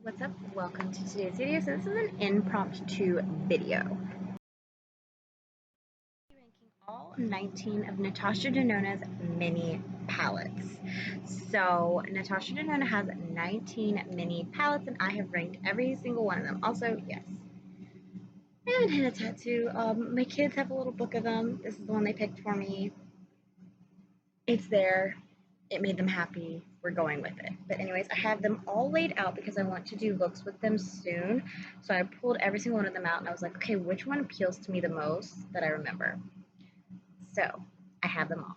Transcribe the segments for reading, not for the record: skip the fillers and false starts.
what's up? Welcome to today's video. So this is an impromptu video. Ranking all 19 of Natasha Denona's mini palettes. So Natasha Denona has 19 mini palettes and I have ranked every single one of them. Also, yes, I haven't had a tattoo. My kids have a little book of them. This is the one they picked for me. It's there. It made them happy. We're going with it. But anyways, I have them all laid out because I want to do looks with them soon. So I pulled every single one of them out and I was like, okay, which one appeals to me the most that I remember? So I have them all.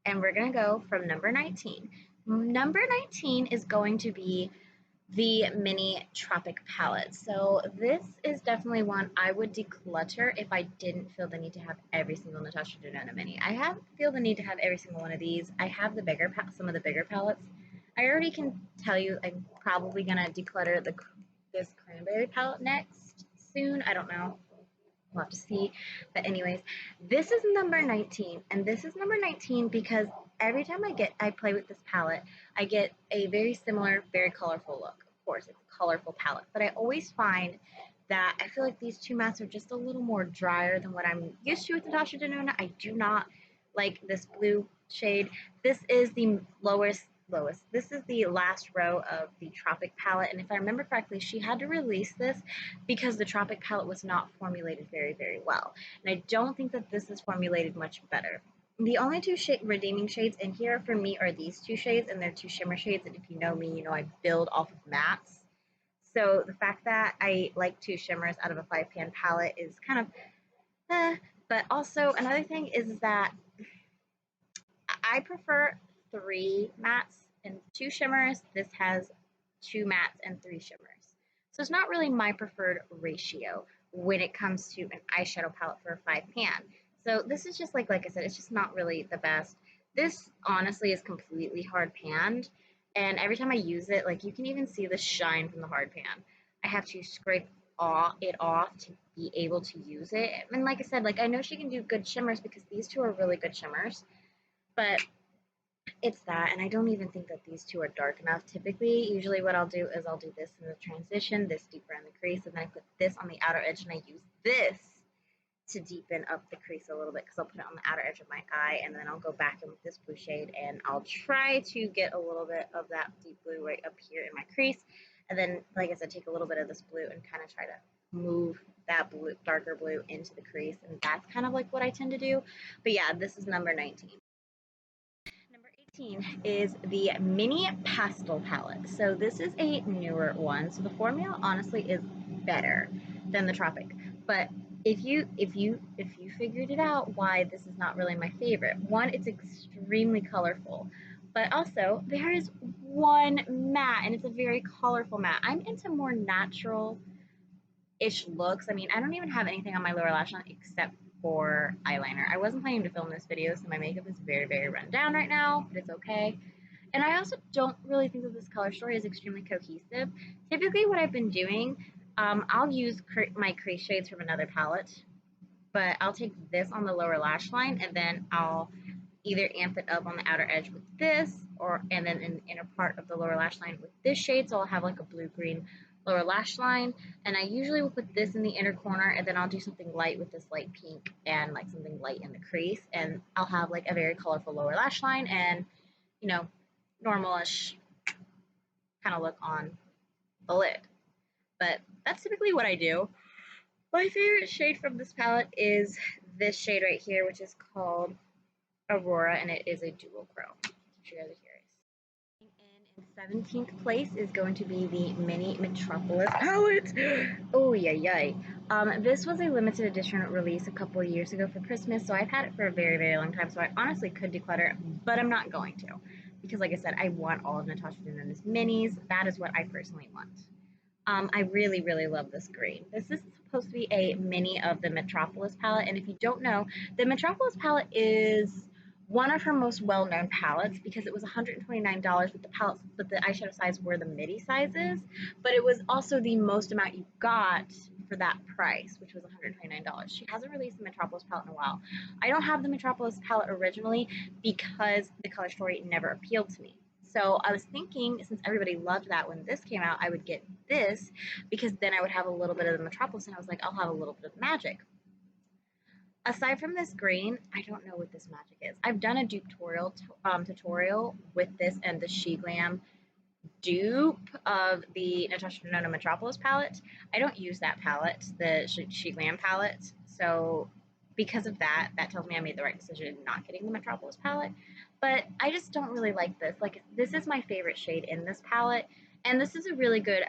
And we're going to go from number 19. Number 19 is going to be the mini Tropic palette. So this is definitely one I would declutter if I didn't feel the need to have every single Natasha Denona mini. I feel the need to have every single one of these. I have the bigger some of the bigger palettes. I already can tell you I'm probably gonna declutter this cranberry palette next soon. I don't know. We'll have to see. But anyways, this is number 19, and this is number 19 because every time I play with this palette, I get a very similar, very colorful look. Of course, it's a colorful palette, but I always find that I feel like these two mattes are just a little more drier than what I'm used to with Natasha Denona. I do not like this blue shade. This is the lowest. This is the last row of the Tropic palette, and if I remember correctly, she had to release this because the Tropic palette was not formulated very, very well. And I don't think that this is formulated much better. The only two redeeming shades in here for me are these two shades, and they're two shimmer shades, and if you know me, you know I build off of mattes. So the fact that I like two shimmers out of a 5-pan palette is kind of but also another thing is that I prefer 3 mattes and 2 shimmers. This has 2 mattes and 3 shimmers. So it's not really my preferred ratio when it comes to an eyeshadow palette for a 5-pan. So this is just like I said, it's just not really the best. This honestly is completely hard panned, and every time I use it, like you can even see the shine from the hard pan. I have to scrape it off to be able to use it. And like I said, like I know she can do good shimmers because these two are really good shimmers. But it's that, and I don't even think that these two are dark enough. Typically, usually what I'll do is I'll do this in the transition, this deeper in the crease, and then I put this on the outer edge, and I use this to deepen up the crease a little bit because I'll put it on the outer edge of my eye, and then I'll go back in with this blue shade, and I'll try to get a little bit of that deep blue right up here in my crease, and then, like I said, take a little bit of this blue and kind of try to move that blue, darker blue into the crease, and that's kind of like what I tend to do. But yeah, this is number 19. Number 18 is the Mini Pastel palette. So this is a newer one. So the formula honestly is better than the Tropic. But if you figured it out why this is not really my favorite. One, it's extremely colorful. But also there is one matte, and it's a very colorful matte. I'm into more natural-ish looks. I mean, I don't even have anything on my lower lash line except for eyeliner. I wasn't planning to film this video, so my makeup is very, very run down right now, but it's okay. And I also don't really think that this color story is extremely cohesive. Typically what I've been doing, I'll use my crease shades from another palette, but I'll take this on the lower lash line, and then I'll either amp it up on the outer edge with this, and then in the inner part of the lower lash line with this shade, so I'll have like a blue-green lower lash line, and I usually will put this in the inner corner, and then I'll do something light with this light pink and like something light in the crease, and I'll have like a very colorful lower lash line and, you know, normalish kind of look on the lid. But that's typically what I do. My favorite shade from this palette is this shade right here, which is called Aurora, and it is a dual chrome. If you guys are curious. In 17th place is going to be the Mini Metropolis palette. Oh, yay. This was a limited edition release a couple of years ago for Christmas, so I've had it for a very, very long time, so I honestly could declutter it, but I'm not going to. Because like I said, I want all of Natasha Denona's minis. That is what I personally want. I really, really love this green. This is supposed to be a mini of the Metropolis palette, and if you don't know, the Metropolis palette is one of her most well-known palettes because it was $129 with the palettes, but the eyeshadow size were the midi sizes, but it was also the most amount you got for that price, which was $129. She hasn't released the Metropolis palette in a while. I don't have the Metropolis palette originally because the color story never appealed to me. So I was thinking, since everybody loved that when this came out, I would get this because then I would have a little bit of the Metropolis, and I was like, I'll have a little bit of the magic. Aside from this green, I don't know what this magic is. I've done a tutorial with this and the She Glam dupe of the Natasha Denona Metropolis palette. I don't use that palette, the She Glam palette. So because of that, that tells me I made the right decision in not getting the Metropolis palette. But I just don't really like this. Like, this is my favorite shade in this palette, and this is a really good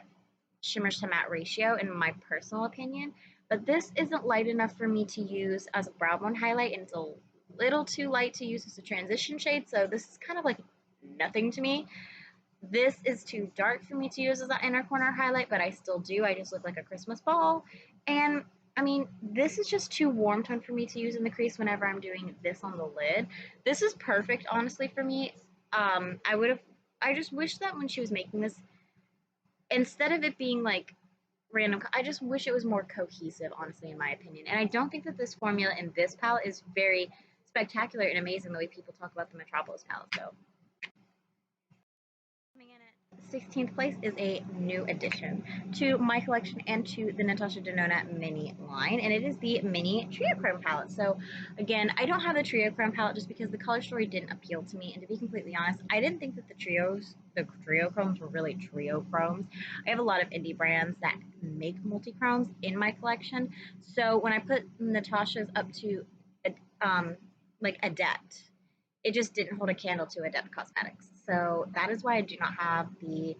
shimmer to matte ratio in my personal opinion. But this isn't light enough for me to use as a brow bone highlight, and it's a little too light to use as a transition shade. So this is kind of like nothing to me. This is too dark for me to use as an inner corner highlight, but I still do. I just look like a Christmas ball. And I mean, this is just too warm tone for me to use in the crease whenever I'm doing this on the lid. This is perfect, honestly, for me. I just wish that when she was making this, instead of it being like random, I just wish it was more cohesive, honestly, in my opinion. And I don't think that this formula in this palette is very spectacular and amazing the way people talk about the Metropolis palette, though. Coming in at 16th place is a new addition to my collection and to the Natasha Denona mini line, and it is the mini Triochrome palette. So again, I don't have the Triochrome palette just because the color story didn't appeal to me, and to be completely honest, I didn't think that the Triochromes were really Triochromes. I have a lot of indie brands that make multi-chromes in my collection, so when I put Natasha's up to like Adept, it just didn't hold a candle to Adept Cosmetics. So that is why I do not have the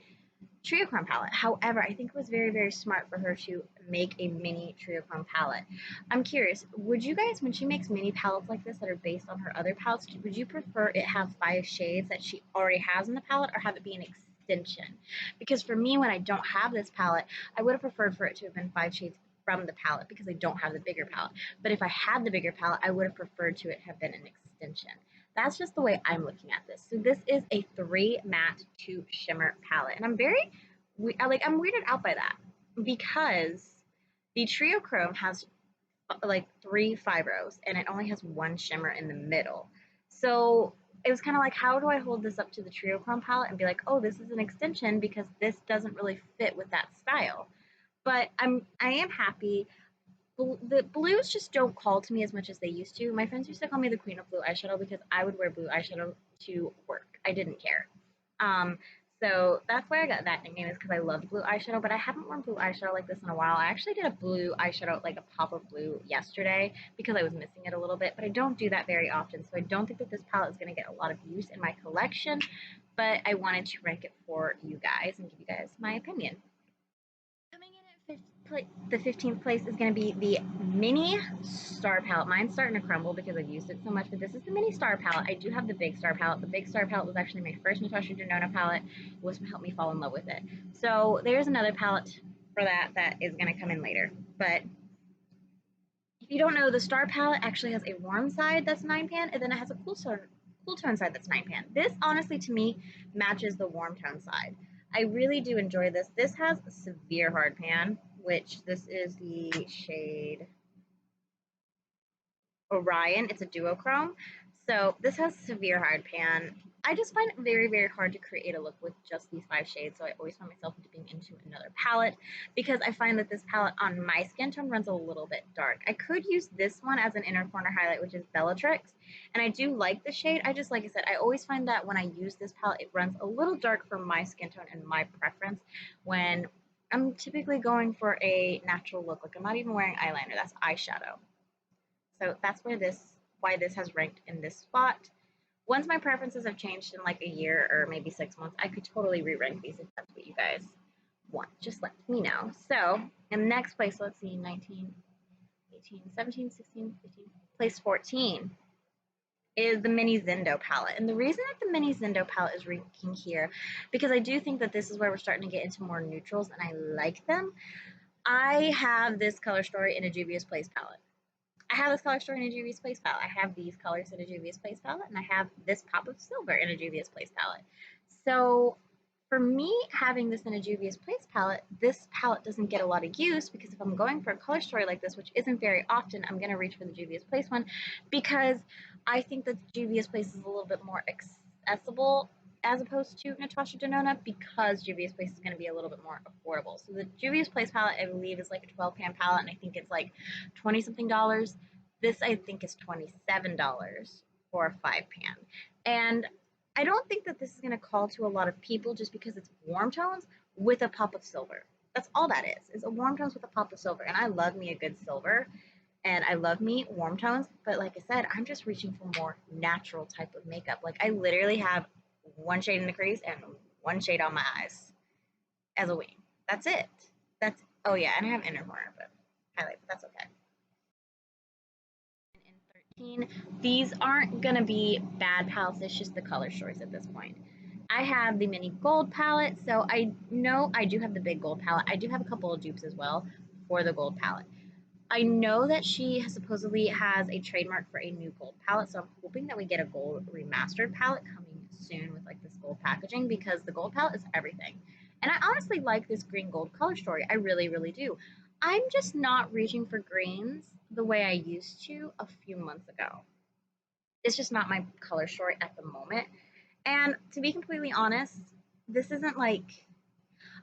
Triochrome palette. However, I think it was very, very smart for her to make a mini Triochrome palette. I'm curious, would you guys, when she makes mini palettes like this that are based on her other palettes, would you prefer it have 5 shades that she already has in the palette, or have it be an extension? Because for me, when I don't have this palette, I would have preferred for it to have been 5 shades from the palette because I don't have the bigger palette. But if I had the bigger palette, I would have preferred to it have been an extension. That's just the way I'm looking at this. So this is a 3 matte 2 shimmer palette, and I'm weirded out by that because the Triochrome has like 3 fibros and it only has 1 shimmer in the middle. So it was kind of like, how do I hold this up to the Triochrome palette and be like, oh, this is an extension because this doesn't really fit with that style. But I am happy. The blues just don't call to me as much as they used to. My friends used to call me the queen of blue eyeshadow because I would wear blue eyeshadow to work. I didn't care. Um, so that's why I got that nickname, is because I loved blue eyeshadow, but I haven't worn blue eyeshadow like this in a while. I actually did a blue eyeshadow, like a pop of blue, yesterday because I was missing it a little bit, but I don't do that very often, so I don't think that this palette is going to get a lot of use in my collection, but I wanted to rank it for you guys and give you guys my opinion. Coming in at the 15th place is going to be the mini star palette. Mine's starting to crumble because I've used it so much, but this is the mini star palette. I do have the big star palette. The big star palette was actually my first Natasha Denona palette. It was what helped me fall in love with it. So there's another palette for that is going to come in later. But if you don't know, the star palette actually has a warm side that's 9-pan, and then it has a cool tone side that's 9-pan. This, honestly, to me, matches the warm tone side. I really do enjoy this. This has severe hard pan, which this is the shade Orion. It's a duochrome. So this has severe hard pan. I just find it very, very hard to create a look with just these 5 shades, so I always find myself dipping into another palette because I find that this palette on my skin tone runs a little bit dark. I could use this one as an inner corner highlight, which is Bellatrix, and I do like the shade. I just, like I said, I always find that when I use this palette, it runs a little dark for my skin tone and my preference when I'm typically going for a natural look. Like, I'm not even wearing eyeliner, that's eyeshadow. So that's why this has ranked in this spot. Once my preferences have changed in like a year or maybe 6 months, I could totally re-rank these if that's what you guys want. Just let me know. So in next place, let's see, 19, 18, 17, 16, 15, place 14 is the Mini Zindo palette. And the reason that the Mini Zindo palette is ranking here, because I do think that this is where we're starting to get into more neutrals and I like them. I have this color story in a Juvia's Place palette. I have this color story in a Juvia's Place palette. I have these colors in a Juvia's Place palette, and I have this pop of silver in a Juvia's Place palette. So for me, having this in a Juvia's Place palette, this palette doesn't get a lot of use because if I'm going for a color story like this, which isn't very often, I'm going to reach for the Juvia's Place one because I think that Juvia's Place is a little bit more accessible as opposed to Natasha Denona because Juvia's Place is going to be a little bit more affordable. So the Juvia's Place palette, I believe, is like a 12-pan palette, and I think it's like 20 something dollars. This, I think, is $27 for a 5-pan. And I don't think that this is going to call to a lot of people just because it's warm tones with a pop of silver. That's all that is a warm tones with a pop of silver. And I love me a good silver and I love me warm tones, but like I said, I'm just reaching for more natural type of makeup. Like I literally have one shade in the crease and one shade on my eyes as a wing. That's it. That's oh yeah, and I have inner corner, but highlight, but that's okay. In 13, these aren't gonna be bad palettes, it's just the color choice at this point. I have the mini gold palette, so I know I do have the big gold palette. I do have a couple of dupes as well for the gold palette. I know that she supposedly has a trademark for a new gold palette, so I'm hoping that we get a gold remastered palette coming soon with like this gold packaging because the gold palette is everything. And I honestly like this green gold color story. I really, really do. I'm just not reaching for greens the way I used to a few months ago. It's just not my color story at the moment. And to be completely honest, this isn't like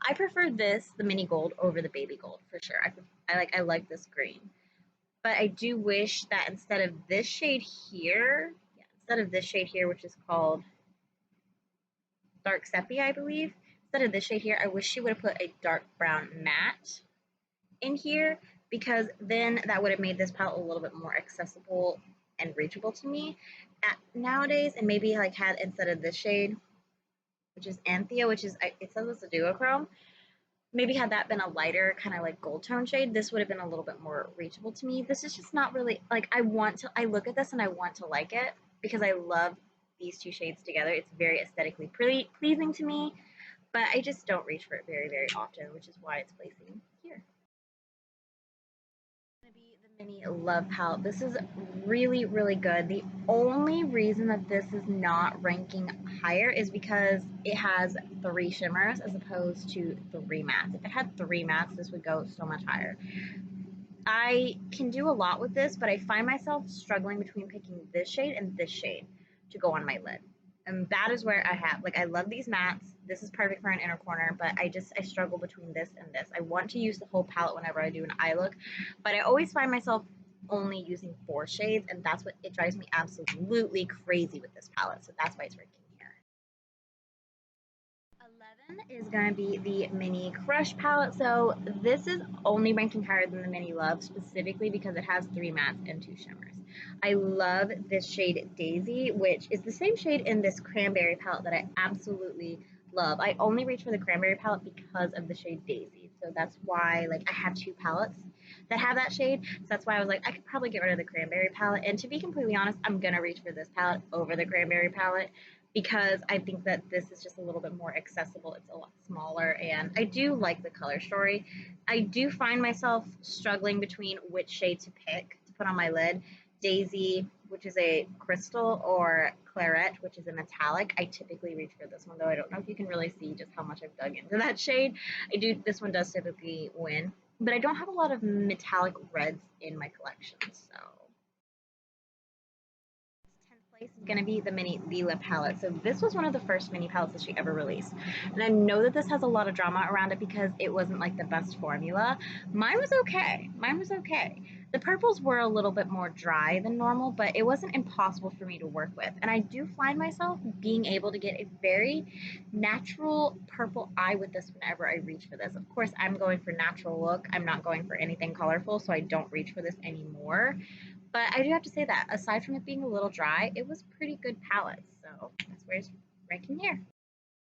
I prefer this, the mini gold, over the baby gold for sure. I like this green. But I do wish that instead of this shade here, yeah, instead of this shade here, which is called dark sepia, I believe, instead of this shade here, I wish she would have put a dark brown matte in here because then that would have made this palette a little bit more accessible and reachable to me nowadays, and maybe like had instead of this shade, which is Anthea, which is it says it's a duochrome, maybe had that been a lighter kind of like gold tone shade, this would have been a little bit more reachable to me. This is just not really like I look at this and I want to like it because I love these two shades together. It's very aesthetically pleasing to me, but I just don't reach for it very, very often, which is why it's placing here. Going to be the mini love palette. This is really, really good. The only reason that this is not ranking higher is because it has 3 shimmers as opposed to 3 mattes. If it had 3 mattes, this would go so much higher. I can do a lot with this, but I find myself struggling between picking this shade and this shade to go on my lid. And that is where I love these mattes. This is perfect for an inner corner, but I struggle between this and this. I want to use the whole palette whenever I do an eye look, but I always find myself only using 4 shades, and that's what it drives me absolutely crazy with this palette. So that's why it's ranking here. 11 is going to be the Mini Crush palette. So this is only ranking higher than the Mini Love specifically because it has 3 mattes and 2 shimmers. I love this shade Daisy, which is the same shade in this Cranberry palette that I absolutely love. I only reach for the Cranberry palette because of the shade Daisy. So that's why like I have 2 palettes that have that shade. So that's why I was like, I could probably get rid of the Cranberry palette. And to be completely honest, I'm going to reach for this palette over the Cranberry palette because I think that this is just a little bit more accessible. It's a lot smaller, and I do like the color story. I do find myself struggling between which shade to pick to put on my lid. Daisy, which is a crystal, or Claret, which is a metallic. I typically reach for this one, though I don't know if you can really see just how much I've dug into that shade. This one does typically win, but I don't have a lot of metallic reds in my collection, so 10th place is going to be the mini Lila palette. So this was one of the first mini palettes that she ever released. And I know that this has a lot of drama around it because it wasn't like the best formula. Mine was okay. Mine was okay. The purples were a little bit more dry than normal, but it wasn't impossible for me to work with. And I do find myself being able to get a very natural purple eye with this whenever I reach for this. Of course, I'm going for natural look. I'm not going for anything colorful, so I don't reach for this anymore. But I do have to say that aside from it being a little dry, it was pretty good palette. So that's where it's ranking here.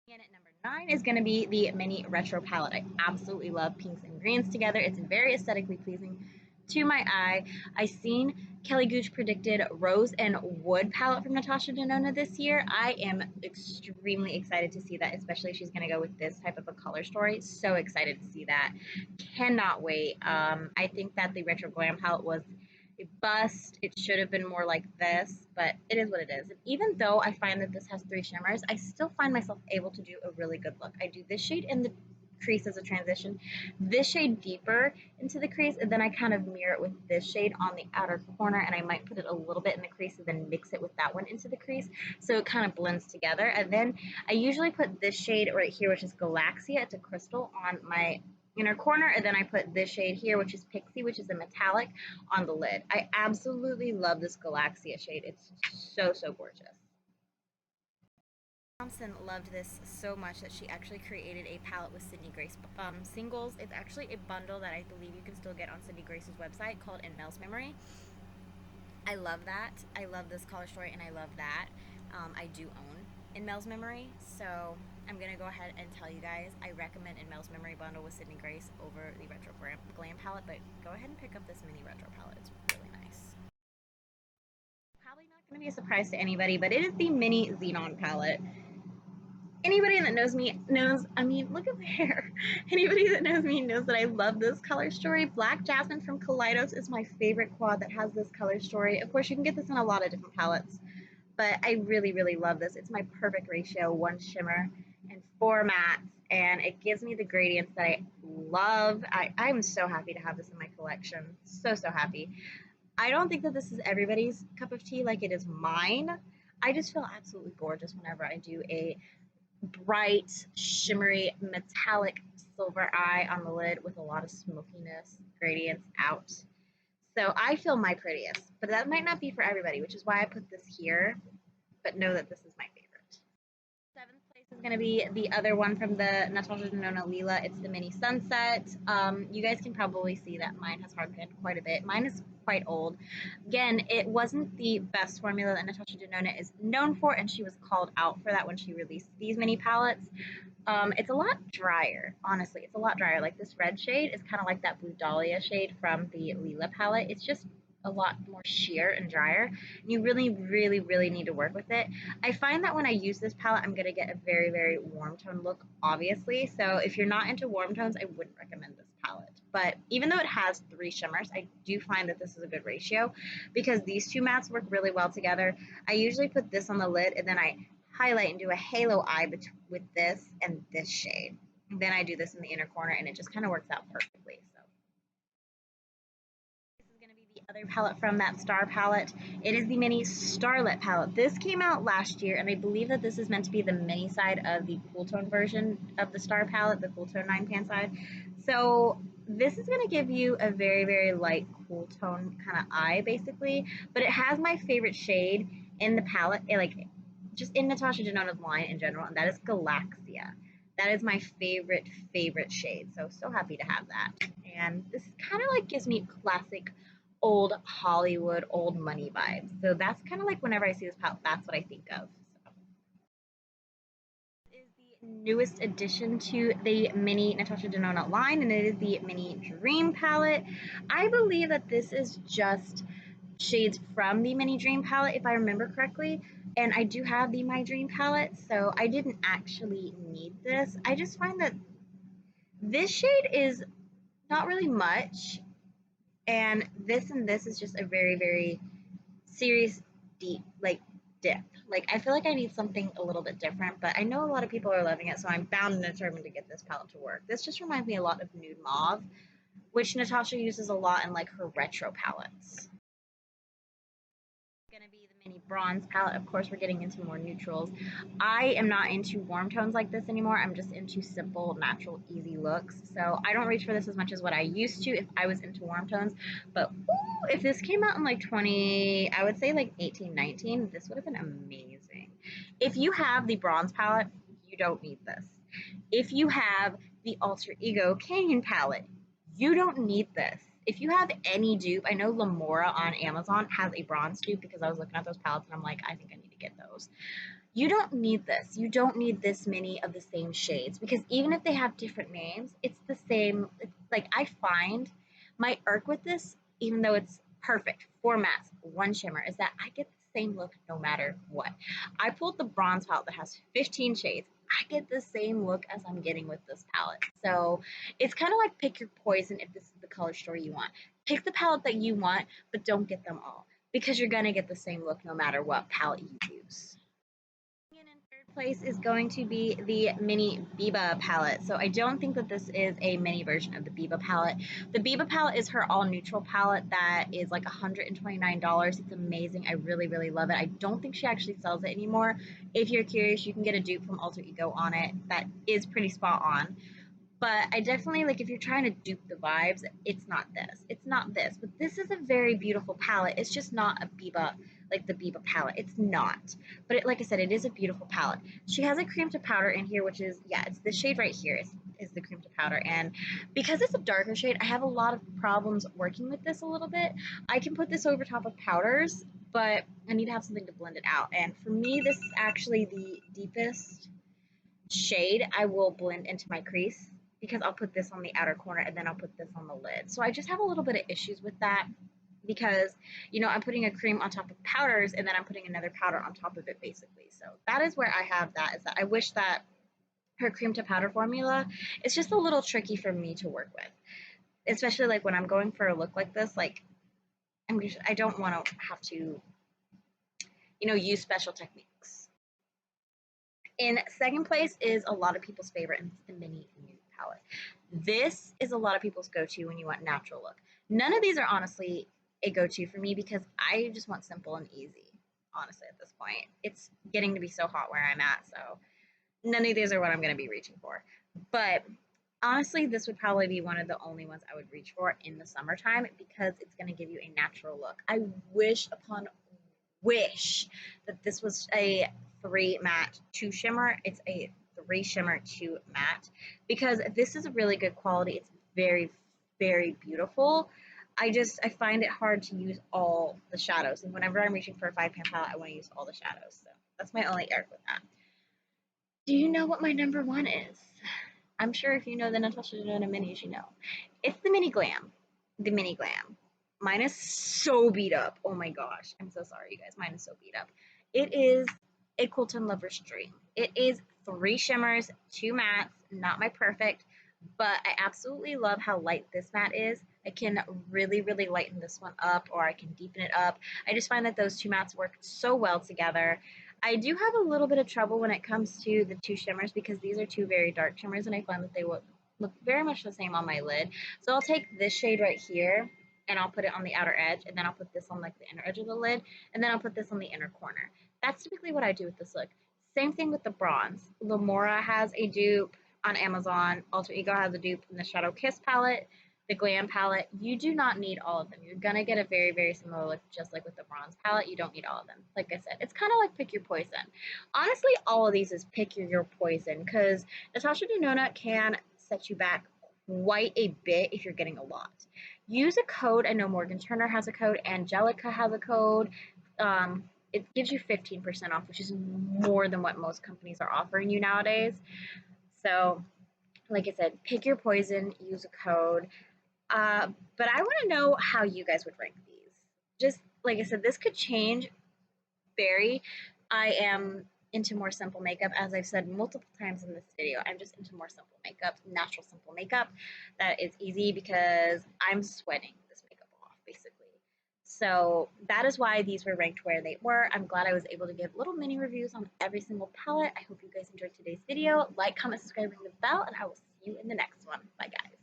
And at number 9 is going to be the mini retro palette. I absolutely love pinks and greens together. It's very aesthetically pleasing to my eye. I seen Kelly Gooch predicted Rose and Wood palette from Natasha Denona this year. I am extremely excited to see that, especially if she's going to go with this type of a color story. So excited to see that. Cannot wait. I think that the retro glam palette was a bust. It should have been more like this, but it is what it is. And even though I find that this has 3 shimmers, I still find myself able to do a really good look. I do this shade in the crease as a transition, this shade deeper into the crease, and then I kind of mirror it with this shade on the outer corner, and I might put it a little bit in the crease and then mix it with that one into the crease, so it kind of blends together. And then I usually put this shade right here, which is Galaxia, it's a crystal, on my inner corner, and then I put this shade here, which is Pixie, which is a metallic, on the lid. I absolutely love this Galaxia shade. It's so, so gorgeous. Thompson loved this so much that she actually created a palette with Sydney Grace singles. It's actually a bundle that I believe you can still get on Sydney Grace's website called In Mel's Memory. I love that. I love this color story, and I love that. I do own In Mel's Memory, so I'm going to go ahead and tell you guys I recommend In Mel's Memory bundle with Sydney Grace over the Retro Glam palette, but go ahead and pick up this mini retro palette. It's really nice. Probably not going to be a surprise to anybody, but it is the mini Xenon palette. Anybody that knows me knows, I mean, look at the hair. Anybody that knows me knows that I love this color story. Black Jasmine from Kaleidos is my favorite quad that has this color story. Of course, you can get this in a lot of different palettes, but I really, really love this. It's my perfect ratio, 1 shimmer and 4 mattes, and it gives me the gradients that I love. I'm so happy to have this in my collection. So, so happy. I don't think that this is everybody's cup of tea like it is mine. I just feel absolutely gorgeous whenever I do a bright, shimmery, metallic silver eye on the lid with a lot of smokiness gradients out. So I feel my prettiest, but that might not be for everybody, which is why I put this here, but know that this is my favorite. 7th place is going to be the other one from the Natasha Denona Lila. It's the Mini Sunset. You guys can probably see that mine has hard panned quite a bit. Mine is quite old. Again, it wasn't the best formula that Natasha Denona is known for, and she was called out for that when she released these mini palettes. It's a lot drier, honestly. It's a lot drier. Like this red shade is kind of like that Blue Dahlia shade from the Lila palette. It's just a lot more sheer and drier. You really, really, really need to work with it. I find that when I use this palette, I'm going to get a very, very warm tone look, obviously. So if you're not into warm tones, I wouldn't recommend this palette. But even though it has 3 shimmers, I do find that this is a good ratio because these 2 mattes work really well together. I usually put this on the lid and then I highlight and do a halo eye with this and this shade. And then I do this in the inner corner, and it just kind of works out perfectly. So this is going to be the other palette from that Star palette. It is the mini Starlet palette. This came out last year, and I believe that this is meant to be the mini side of the cool tone version of the Star palette, the cool tone 9-pan side. So this is going to give you a very, very light cool tone kind of eye, basically. But it has my favorite shade in the palette, like just in Natasha Denona's line in general, and that is Galaxia. That is my favorite, favorite shade. So, so happy to have that. And this kind of like gives me classic old Hollywood, old money vibes. So that's kind of like whenever I see this palette, that's what I think of. So. This is the newest addition to the mini Natasha Denona line, and it is the mini Dream palette. I believe that this is just shades from the mini Dream palette, if I remember correctly. And I do have the My Dream palette, so I didn't actually need this. I just find that this shade is not really much, and this is just a very, very serious, deep, like, dip. Like, I feel like I need something a little bit different, but I know a lot of people are loving it, so I'm bound and determined to get this palette to work. This just reminds me a lot of Nude Mauve, which Natasha uses a lot in, like, her retro palettes. Going to be the mini Bronze palette. Of course, we're getting into more neutrals. I am not into warm tones like this anymore. I'm just into simple, natural, easy looks. So I don't reach for this as much as what I used to if I was into warm tones. But ooh, if this came out in like 20, I would say like 18, 19, this would have been amazing. If you have the Bronze palette, you don't need this. If you have the Alter Ego Canyon palette, you don't need this. If you have any dupe, I know Lamora on Amazon has a bronze dupe because I was looking at those palettes and I'm like, I think I need to get those. You don't need this. You don't need this many of the same shades because even if they have different names, it's the same. Like I find my irk with this, even though it's perfect, 4 mattes, 1 shimmer, is that I get the same look no matter what. I pulled the bronze palette that has 15 shades. I get the same look as I'm getting with this palette. So it's kind of like pick your poison if this is the color story you want. Pick the palette that you want, but don't get them all because you're going to get the same look no matter what palette you use. In third place is going to be the mini Biba palette. So I don't think that this is a mini version of the Biba palette. The Biba palette is her all neutral palette that is like $129. It's amazing. I really, really love it. I don't think she actually sells it anymore. If you're curious, you can get a dupe from Alter Ego on it that is pretty spot on. But I definitely, like, if you're trying to dupe the vibes, it's not this. It's not this. But this is a very beautiful palette. It's just not a Biba, like the Biba palette. It's not. But like I said, it is a beautiful palette. She has a cream to powder in here, which is, yeah, it's the shade right here is the cream to powder. And because it's a darker shade, I have a lot of problems working with this a little bit. I can put this over top of powders, but I need to have something to blend it out. And for me, this is actually the deepest shade I will blend into my crease, because I'll put this on the outer corner and then I'll put this on the lid. So I just have a little bit of issues with that because, you know, I'm putting a cream on top of powders and then I'm putting another powder on top of it basically. So that is where I have that, is that I wish that her cream to powder formula is just a little tricky for me to work with. Especially like when I'm going for a look like this, like I don't want to have to, you know, use special techniques. In second place is a lot of people's favorite, and it's the mini nude palette. This is a lot of people's go-to when you want natural look. None of these are honestly a go-to for me because I just want simple and easy, honestly, at this point. It's getting to be so hot where I'm at, so none of these are what I'm going to be reaching for. But honestly, this would probably be one of the only ones I would reach for in the summertime because it's going to give you a natural look. I wish upon wish that this was a 3 matte 2 shimmer. It's a 3 shimmer 2 matte because this is a really good quality. It's very, very beautiful. I find it hard to use all the shadows, and whenever I'm reaching for a 5-pan palette, I want to use all the shadows. So that's my only irk with that. Do you know what my number one is? I'm sure if you know the Natasha Denona minis, you know. It's the Mini Glam. The Mini Glam. Mine is so beat up. Oh my gosh. I'm so sorry, you guys. Mine is so beat up. It is a Quilton Lover's Dream. It is 3 shimmers, 2 mattes, not my perfect, but I absolutely love how light this matte is. I can really, really lighten this one up, or I can deepen it up. I just find that those 2 mattes work so well together. I do have a little bit of trouble when it comes to the 2 shimmers because these are 2 very dark shimmers, and I find that they will look very much the same on my lid. So I'll take this shade right here and I'll put it on the outer edge, and then I'll put this on like the inner edge of the lid, and then I'll put this on the inner corner. That's typically what I do with this look. Same thing with the bronze. Lamora has a dupe on Amazon. Alter Ego has a dupe in the Shadow Kiss palette, the Glam palette. You do not need all of them. You're going to get a very, very similar look just like with the bronze palette. You don't need all of them. Like I said, it's kind of like pick your poison. Honestly, all of these is pick your poison because Natasha Denona can set you back quite a bit if you're getting a lot. Use a code. I know Morgan Turner has a code. Angelica has a code. It gives you 15% off, which is more than what most companies are offering you nowadays. So, like I said, pick your poison, use a code. But I want to know how you guys would rank these. Just like I said, this could change, vary. I am into more simple makeup, as I've said multiple times in this video. I'm just into more simple makeup, natural simple makeup that is easy because I'm sweating this makeup off basically. So that is why these were ranked where they were. I'm glad I was able to give little mini reviews on every single palette. I hope you guys enjoyed today's video. Like, comment, subscribe, ring the bell, and I will see you in the next one. Bye guys.